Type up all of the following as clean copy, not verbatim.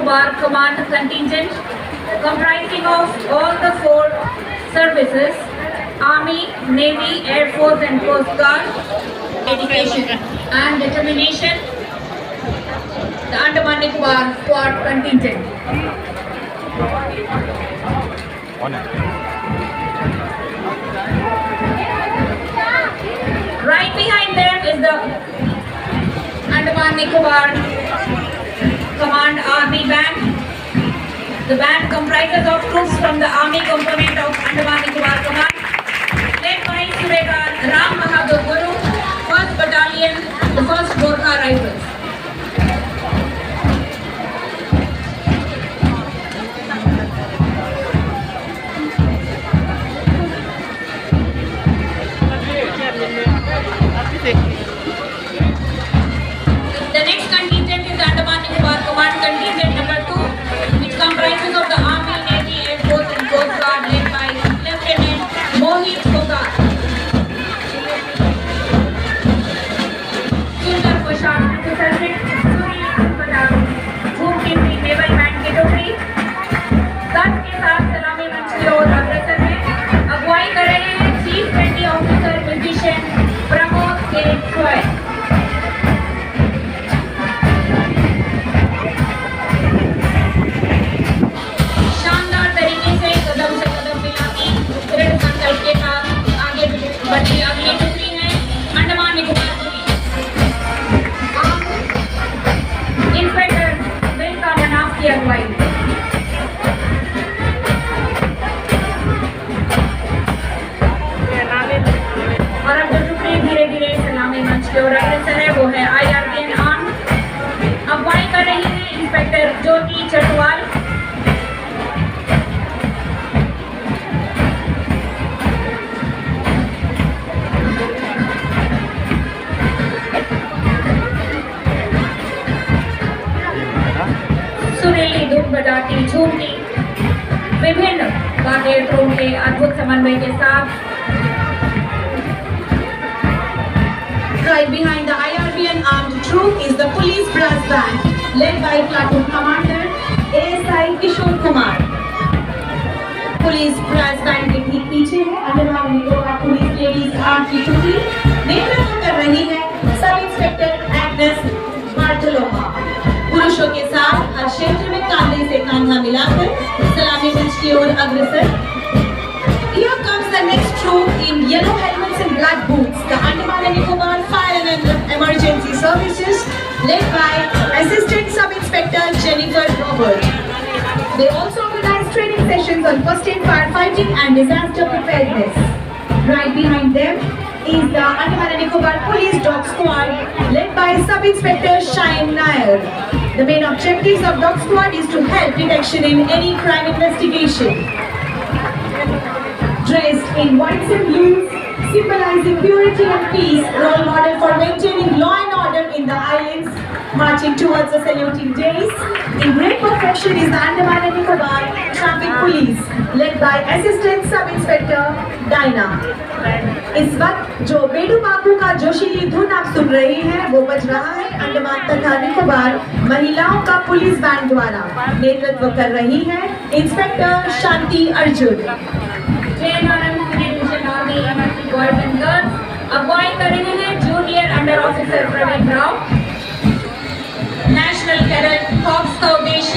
Nicobar Command Contingent, comprising of all the 4 services, Army, Navy, Air Force and Coast Guard, dedication and determination, the Andaman Nicobar Squad Contingent. Right behind them is the Andaman Nicobar Command Army Band. The band comprises of troops from the Army component of Andaman Nicobar Command, led by Subedar Ram Bahadur Guru, 1st Battalion, the 1st Gorkha Rifles. The next contingent is the Andaman Nicobar Command Contingent number 2, which comprises of the Army, Navy, Air Force and Coast Guard, led by Lieutenant Mohit Kogar. Sundar Poshak Susalvik, Suri Padam, Dhum Kimri Naval Band के टोकरी, साथ के साथ सलामी मंच की ओर अग्रसर है। अगुवाई कर रहे हैं चीफ पेटी ऑफिसर म्यूजिशियन प्रमोद के स्वयं। बच्चे अगली टुकड़ी है अंडमान निकोबार पुलिस। इंस्पेक्टर मिल्का मनाफ की अगुवाई। और अब जो टुकड़ी धीरे धीरे सलामी मंच की ओर अग्रसर है वो है IRBN ऑन। अगुवाई कर रही है इंस्पेक्टर ज्योति चटवाल। सुरीली धुन बजाती झूमती विभिन्न वाद्य यंत्रों के अद्भुत समन्वय के साथ। Right behind the IRBN armed troop is the police brass band, led by platoon commander ASI Kishore Kumar. Police brass band के ठीक पीछे है Andaman Nicobar police ladies arm की टुकड़ी। नेतृत्व कर रही है सब इंस्पेक्टर एग्नेस बार्टोलोमा। पुरुषों के साथ हर क्षेत्र में कांधे से कांधा मिलाकर सलामी मंच की ओर अग्रसर। Here comes the next troop in yellow helmets and black boots, the Andaman and Nicobar Fire and Emergency Services, led by Assistant Sub Inspector Jennifer Robert. They also organize training sessions on first aid, firefighting and disaster preparedness. Right behind them is the Andaman and Nicobar Police Dog Squad, led by Sub Inspector Shayan Nair. The main objectives of Dog Squad is to help detection in any crime investigation. Dressed in whites and blues, symbolizing purity and peace, role model for maintaining law and order in the islands, marching towards the saluting days. In great perfection is the Andaman and Nicobar Traffic Police, led by Assistant Sub Inspector Dinah. इस वक्त जो बेडू बाबू का जोशीली धुन आप सुन रहे हैं वो बज रहा है अंडमान तथा निकोबार महिलाओं का पुलिस बैंड द्वारा। नेतृत्व कर रही है इंस्पेक्टर शांति अर्जुन। अगुवाई कर रहे हैं junior under officer Praveen Rao. National cadet corps का उद्देश्य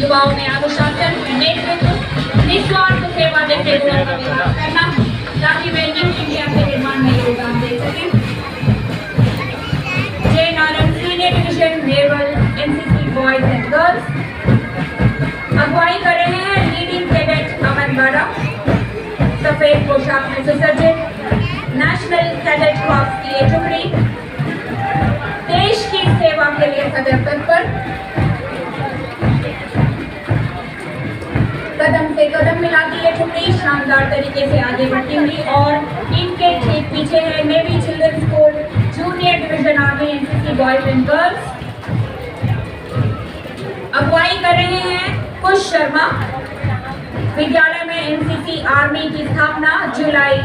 युवाओं में अनुशासन, नेतृत्व, निस्वार्थ सेवा जैसे गुणों का विकास करना ताकि वे न्यू इंडिया के निर्माण में योगदान दे सकें। JNRM senior division naval NCC boys and girls. अगुवाई कर रहे हैं लीडिंग कैडेट अमन बारा। सफेद पोशाक में सुसज्जित नेशनल कैडेट कॉर्प्स की ये टुकड़ी देश की सेवा के लिए सदैव तत्पर। कदम से कदम मिलाती ये टुकड़ी शानदार तरीके से आगे बढ़ती हुई और इनके ठीक पीछे है navy children school junior division army NCC boys and girls. अगुवाई कर रहे हैं कुश शर्मा। विद्यालय में NCC आर्मी की स्थापना जुलाई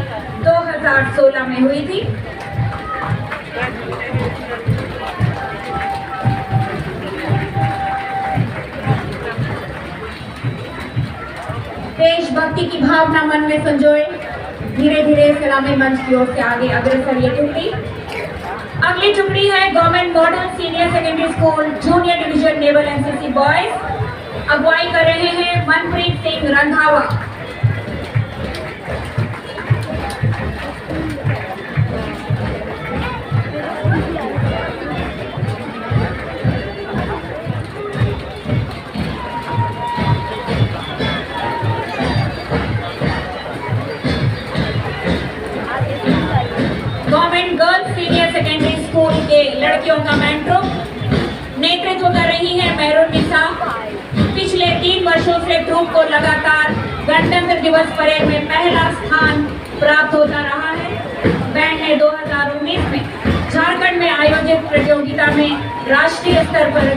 2016 में हुई थी। देशभक्ति की भावना मन में संजोए धीरे धीरे सलामी मंच की ओर से आगे अग्रसर ये टुकड़ी। अगली टुकड़ी है government model senior secondary school junior division naval NCC boys. अगुवाई कर रहे हैं Manpreet Singh Randhawa. Government girls senior secondary school के लड़कियों का मेंट्रो नेतृत्व कर रही है मेहरून निसा। पिछले 3 वर्षों से ट्रूप को लगातार गणतंत्र दिवस परेड में पहला स्थान प्राप्त होता रहा है। बैंड ने 2019 में झारखंड में आयोजित प्रतियोगिता में राष्ट्रीय स्तर पर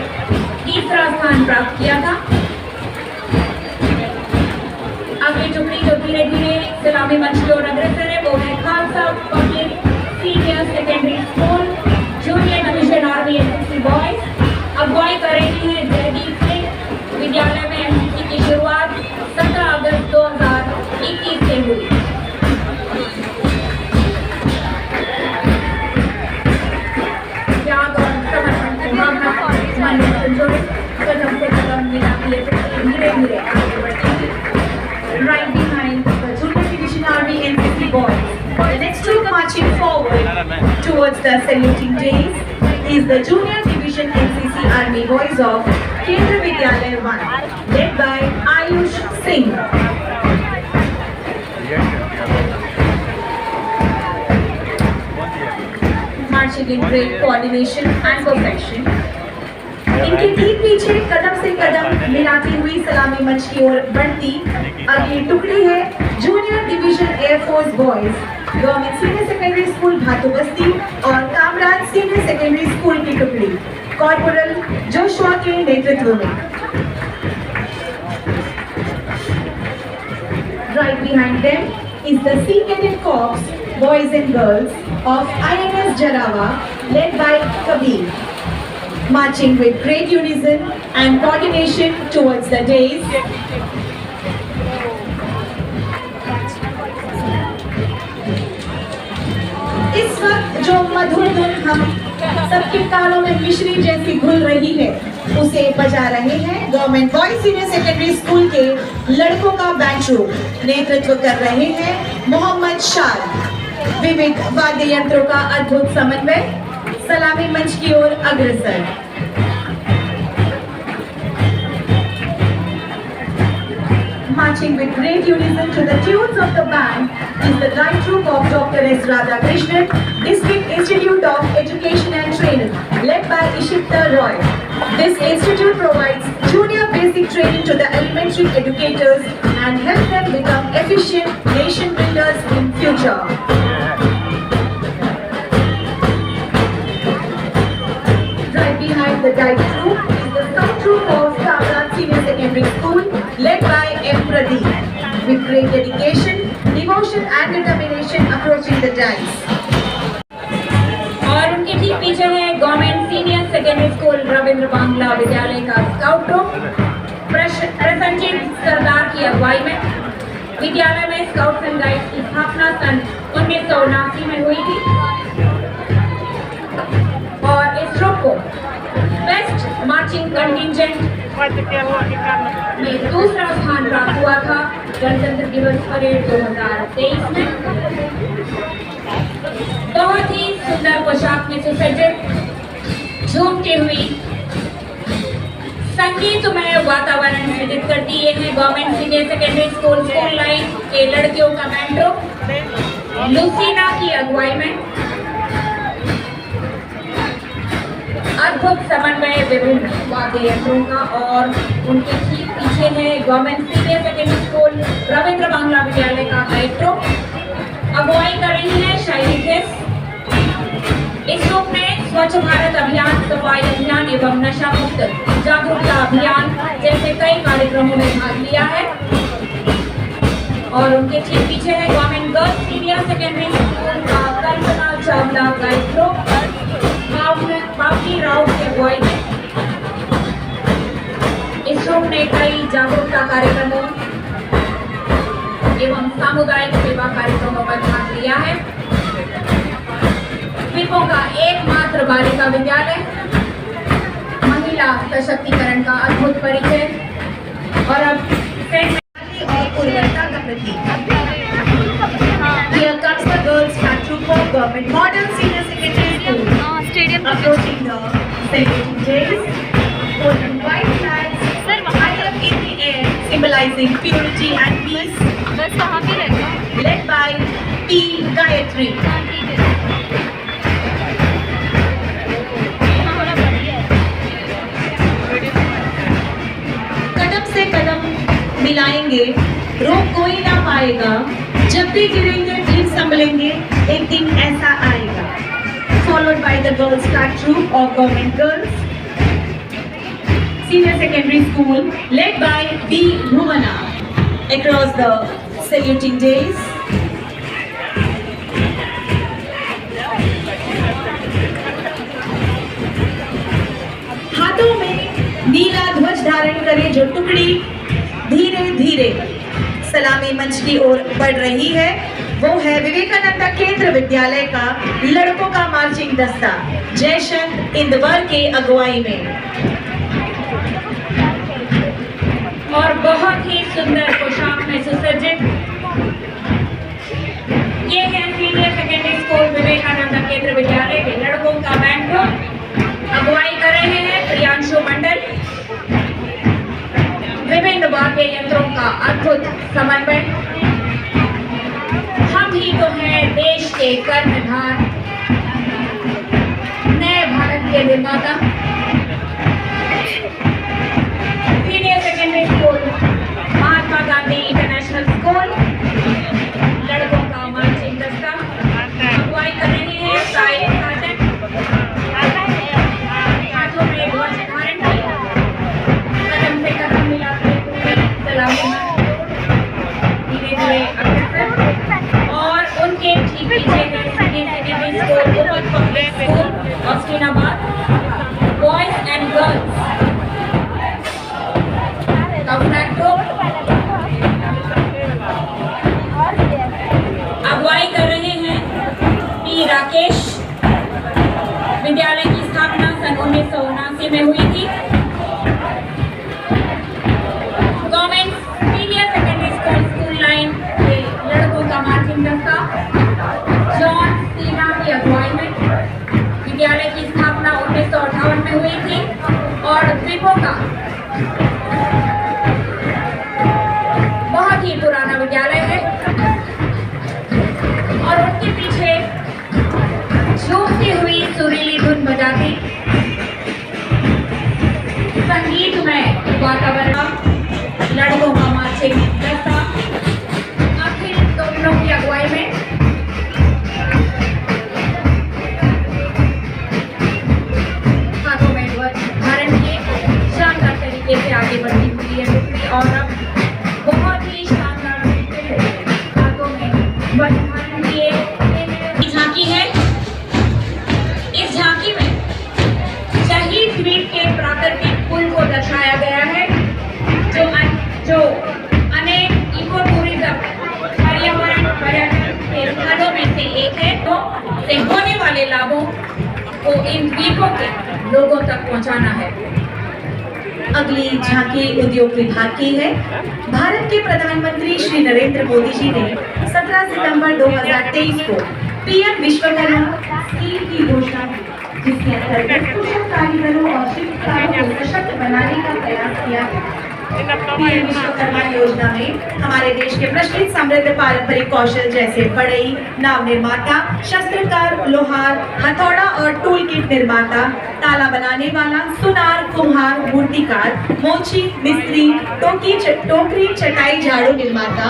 तीसरा स्थान प्राप्त किया था। अगली टुकड़ी जो धीरे धीरे सलामी मंच की ओर अग्रसर है वो है Khalsa public senior secondary school junior division army NCC boys. अगुवाई कर रही है जयदीप सिंह। विद्यालय में एनसीसी की शुरुआत 17 अगस्त 2021 से हुई। त्याग और समर्पण की भावना मन में संजोए कदम से कदम मिलाती है धीरे धीरे आगे बढ़ती है। Right behind the Junior Division Army NCC boys. The next troop marching forward towards the saluting days is the Junior Division NCC Army boys of Kendra Vidyalaya 1, led by Ayush Singh. Marching in great coordination and perfection. इनके ठीक पीछे कदम से कदम मिलाती हुई सलामी मंच की ओर बढ़ती अगली टुकड़ी है junior division airforce boys government senior secondary school Bhatu Basti और कामराज सीनियर सेकेंडरी स्कूल की टुकड़ी कॉर्पोरल जोशुआ के नेतृत्व में। Right behind them is the Sea Cadet Corps boys and girls of INS Jarawa led by Kabir. Marching with great unison and coordination towards the days. इस वक्त जो मधुर धुन हम सबके कानों में मिश्री जैसी घुल रही है उसे बजा रहे हैं government boys senior secondary school के लड़कों का बैंड ट्रूप। नेतृत्व कर रहे हैं मोहम्मद शाह। विविध वाद्य यंत्रों का अद्भुत समन्वय सलामी मंच की ओर अग्रसर। Marching with great unison to the tunes of the band is the light troop of Dr. S. Radhakrishnan, District Institute of Education and Training, led by Ishita Roy. This institute provides junior basic training to the elementary educators and help them become efficient nation builders in future. Right behind the guide troop is the scout troop of Kamran Senior Secondary School, led by M. Pradeep. With great dedication, devotion and determination approaching the dice. और उनके ठीक पीछे है government senior secondary school Ravindra Bangla विद्यालय का scout group Prasannajit सरदार की अगुवाई में। विद्यालय में स्काउट्स एंड गाइड्स की स्थापना सन 1979 में हुई थी और इस ग्रुप को बेस्ट मार्चिंग कंटिंजेंट में दूसरा स्थान प्राप्त हुआ था गणतंत्र दिवस परेड 2023 में। बहुत ही सुंदर पोशाक में सुसज्जित झूमती हुई संगीतमय वातावरण सृजित करती है government senior secondary school school line के लड़कियों का बैंड लुसीना की अगुवाई में। अद्भुत समन्वय विभिन्न वाद्य यंत्रों का और उनके ठीक पीछे है government senior secondary school Ravindra Bangla विद्यालय का गाइड ग्रुप। अगुवाई कर रही है शायरी खेस। इस ग्रुप ने स्वच्छ भारत अभियान, सफाई अभियान एवं नशा मुक्त जागरूकता अभियान जैसे कई कार्यक्रमों में भाग लिया है और उनके ठीक पीछे है government girls senior secondary school का कल्पना चावला गाइड ग्रुप बापी राव के अगुवाई में। इस ग्रुप ने कई जागरूकता कार्यक्रमों एवं सामुदायिक सेवा कार्यक्रमों पर भाग लिया है। द्वीपों का एकमात्र बालिका विद्यालय, महिला सशक्तिकरण का अद्भुत परिचय और अब और उर्वरता का प्रतीक। Here comes the girls flag troop of Government Model Senior Secondary School, approaching the celebrating days, holding white flags high up in the air, symbolizing purity and peace. बस वहाँ पे रहेगा। Led by P. Gayatri. कदम से कदम मिलाएंगे, रोक कोई ना पाएगा, जब भी गिरेंगे फिर संभलेंगे, एक दिन ऐसा आएगा। Followed by the girls flag troop of Government Girls Senior Secondary School, led by B. Bhuvana. Across the saluting days, हाथों में नीला ध्वज धारण करे जो टुकड़ी धीरे धीरे सलामी मंच की ओर बढ़ रही है, वो है विवेकानंद केंद्र विद्यालय का लड़कों का मार्चिंग दस्ता जयशंत इंदवर के अगुवाई में। और बहुत ही सुंदर पोशाक में सुसज्जित ये है सीनियर सेकेंडरी स्कूल विवेकानंद केंद्र विद्यालय के लड़कों का बैंड ग्रुप। अगुवाई कर रहे हैं प्रियांशु मंडल। विभिन्न वाद्य यंत्रों का अद्भुत समन्वय। हम ही तो हैं देश के कर्णधार, नए भारत के निर्माता। Senior secondary school Mahatma Gandhi international school, लड़कों का मार्चिंग दस्ता। अगुवाई कर रहे हैं साहिल साजन। हाथों में ध्वज धारण किया, कदम से कदम मिलाते हुए सलामी धीरे धीरे अग्रसर। और उनके ठीक पीछे है senior secondary school women public school Austinabad, boys and girls का फ्लैग ग्रुप। अगुवाई कर रहे हैं पी राकेश। विद्यालय की स्थापना सन 1979 में हुई थी। Government senior secondary school school line के लड़कों का मार्चिंग दस्ता जॉन सीना की अगुवाई में। विद्यालय की स्थापना 1958 में हुई थी और द्वीपों का बहुत ही पुराना विद्यालय है। और उनके पीछे झूमती हुई सुरीली धुन बजाती संगीतमय वातावरण, लड़कों का मार्चिंग दस्ता अखिल दोनों की अगुवाई में। हाथों में ध्वज धारण किए शानदार तरीके से आगे बढ़ती हुई है टुकड़ी। और अब बहुत ही शानदार तरीके से हाथों में ध्वज धारण किए झांकी है। इस झांकी में शहीद द्वीप के प्राकृतिक पुल को दर्शाया गया है, जो अनेक इको टूरिज्म पर्यावरण पर्यटन के स्थलों में से एक है। तो से होने वाले लाभों को इन द्वीपों के लोगों तक पहुंचाना है। अगली झांकी उद्योग विभाग की है। भारत के प्रधानमंत्री श्री नरेंद्र मोदी जी ने 17 सितंबर 2023 को पीएम विश्वकर्मा स्कीम की घोषणा की, जिसके अंतर्गत कुशल कारीगरों और शिल्पकारों को सशक्त बनाने का प्रयास किया है। पीएम विश्वकर्मा योजना में हमारे देश के प्रचलित समृद्ध पारंपरिक कौशल जैसे बढ़ई, नाव निर्माता, शस्त्रकार, लोहार, हथौड़ा और टूल किट निर्माता, ताला बनाने वाला, सुनार, कुम्हार, मूर्तिकार, मोची, मिस्त्री, टोकरी, चटाई, झाड़ू निर्माता,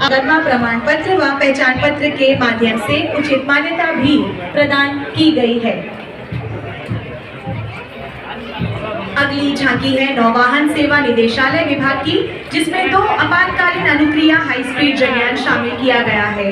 अगरमा प्रमाण पत्र व पहचान पत्र के माध्यम से उचित मान्यता भी प्रदान की गई है। अगली झांकी है नौवाहन सेवा निदेशालय विभाग की, जिसमें 2 आपातकालीन अनुक्रिया हाई स्पीड जलयान शामिल किया गया है।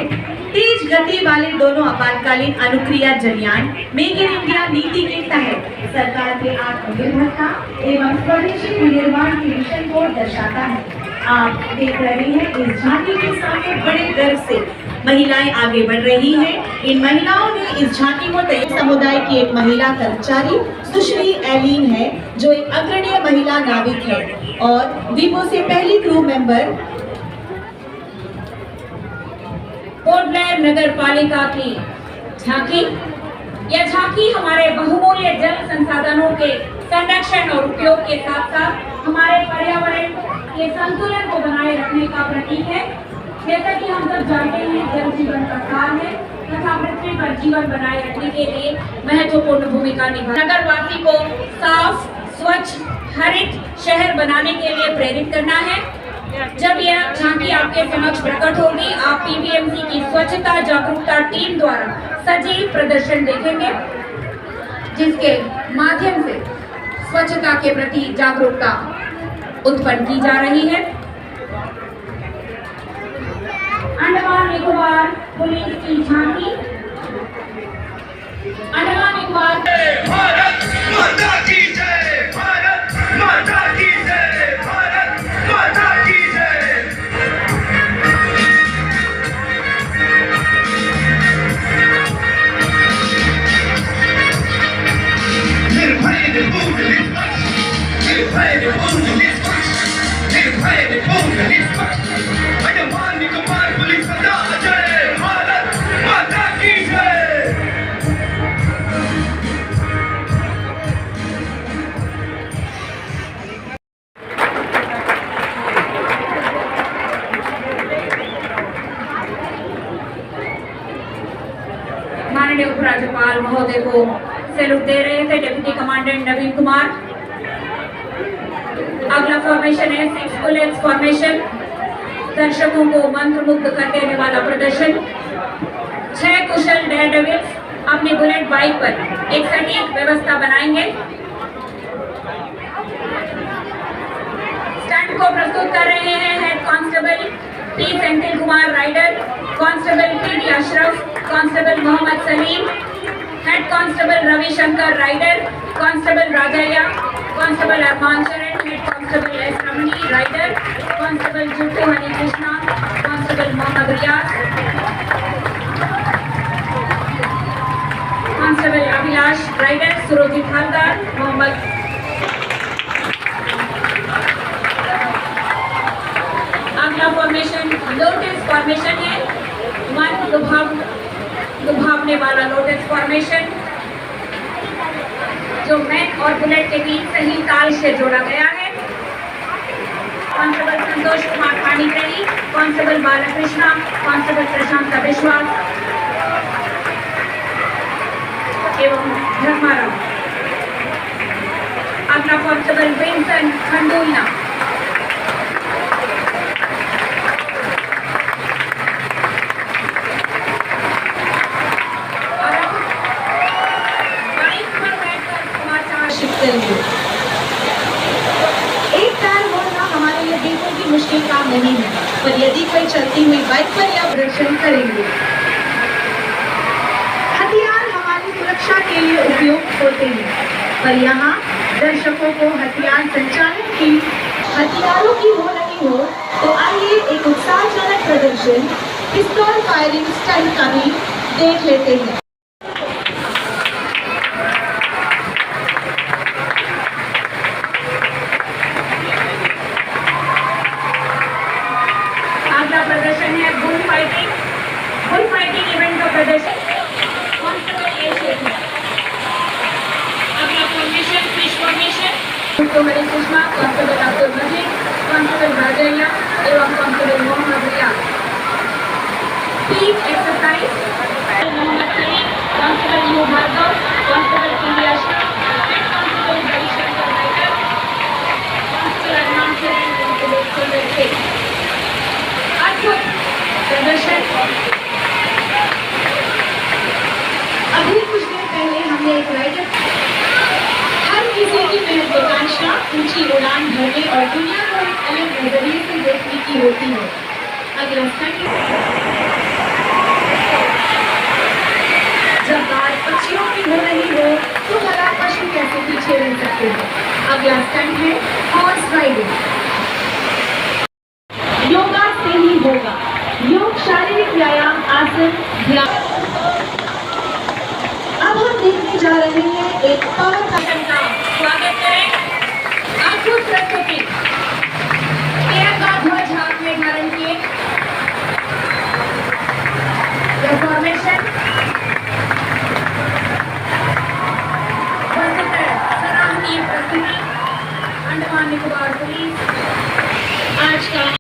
तेज गति वाले दोनों आपातकालीन अनुक्रिया जलयान मेक इन इंडिया नीति के तहत सरकार के आत्मनिर्भरता एवं स्वदेशी विनिर्माण के मिशन को दर्शाता है। आप देख रहे हैं इस झांकी के सामने बड़े गर्व से महिलाएं आगे बढ़ रही हैं। इन महिलाओं ने इस झांकी को तैयार समुदाय की एक महिला कर्मचारी सुश्री एलिन है, जो एक अग्रणी महिला नाविक है और वीवो से पहली क्रू मेंबर। पोर्ट ब्लेयर नगर पालिका की झांकी। यह झांकी हमारे बहुमूल्य जल संसाधनों के संरक्षण और उपयोग के साथ साथ हमारे पर्यावरण के संतुलन को बनाए रखने का प्रतीक है। जैसा कि हम सब जानते हैं, जल जीवन का सार है तथा पृथ्वी पर जीवन बनाए रखने के लिए महत्वपूर्ण भूमिका निभा। नगरवासी को साफ, स्वच्छ, हरित शहर बनाने के लिए प्रेरित करना है। जब यह झांकी आपके समक्ष प्रकट होगी, आप पीबीएमसी की स्वच्छता जागरूकता टीम द्वारा सजीव प्रदर्शन देखेंगे, जिसके माध्यम से स्वच्छता के प्रति जागरूकता उत्पन्न की जा रही है। अंडमान निकोबार पुलिस की झांकी। अंडमान निकोबार भारत माता की जय, भारत माता की जय, भारत माता की जय। निर्भय निर्भूल निष्पक्ष, निर्भय निर्भूल निष्पक्ष, निर्भय निर्भूल निष्पक्ष। अंडमान निकोबार पुलिस सदा जय, भारत माता की जय। माननीय उपराज्यपाल महोदय को सैल्यूट दे रहे थे डिप्टी कमांडेंट नवीन कुमार। अगला फॉर्मेशन है 6 बुलेट्स फॉर्मेशन। दर्शकों को मंत्रमुग्ध कर देने वाला प्रदर्शन। 6 कुशल डेयरडेविल्स अपनी बुलेट बाइक पर एक सटीक व्यवस्था बनाएंगे। स्टंट को प्रस्तुत कर रहे हैं head constable T Senthil Kumar rider, constable P Ashraf, constable Mohammad Salim, head constable Ravishankar rider, constable Rajaiah, constable Arman Charan, head constable S Ramani rider, constable Juttu Honey Krishna, constable Mohammad Riyaz, constable Abhilash rider, Surjit Haldar, Mohammad. अगला फॉर्मेशन लोटस फॉर्मेशन है। मन लुभावने वाला लोटस फॉर्मेशन, जो मैन और बुलेट के बीच सही ताल से जोड़ा गया है। Constable Santosh Kumar Panigrahi, constable Balkrishna, constable प्रशांत विश्वास एवं धर्माराम। अगला कांस्टेबल विंसन खंडूलना। एक टायर मोड़ना हमारे लिए बिल्कुल भी मुश्किल काम नहीं है, पर यदि कोई चलती हुई बाइक पर या प्रदर्शन करेंगे। हथियार हमारी सुरक्षा के लिए उपयोग होते हैं, पर यहाँ दर्शकों को हथियार संचालन की हथियारों की हो रही हो, तो आइए एक उत्साहजनक प्रदर्शन पिस्तौल फायरिंग स्टंट का भी देख लेते हैं। प्रदर्शन है बुल फाइटिंग इवेंट का प्रदर्शन। Constable A Shekhar. अगला फॉर्मेशन फिश फॉर्मेशन। तो हरी सुषमा, कांस्टेबल अब्दुल मजीद, कांस्टेबल राजैया एवं constable Mohammad Riyaz. Team exercise Mohammad Salim, constable U Bhargav, constable P Ashraf, constable Ravishankar rider, constable Arman Charan, constable सुंदर शेख। प्रदर्शन। अभी कुछ देर पहले हमने एक राइडर हर किसी की महत्वाकांक्षा ऊंची उड़ान भरने और दुनिया को एक अलग नजरिए से देखने की होती है। अगला स्टंट। जब बात पक्षियों की हो रही हो, तो भला पशु कैसे पीछे रह सकते हैं। अगला स्टंट है हॉर्स राइडिंग। The formation प्रस्तुत है सराहनीय प्रस्तुति अंडमान निकोबार पुलिस आज का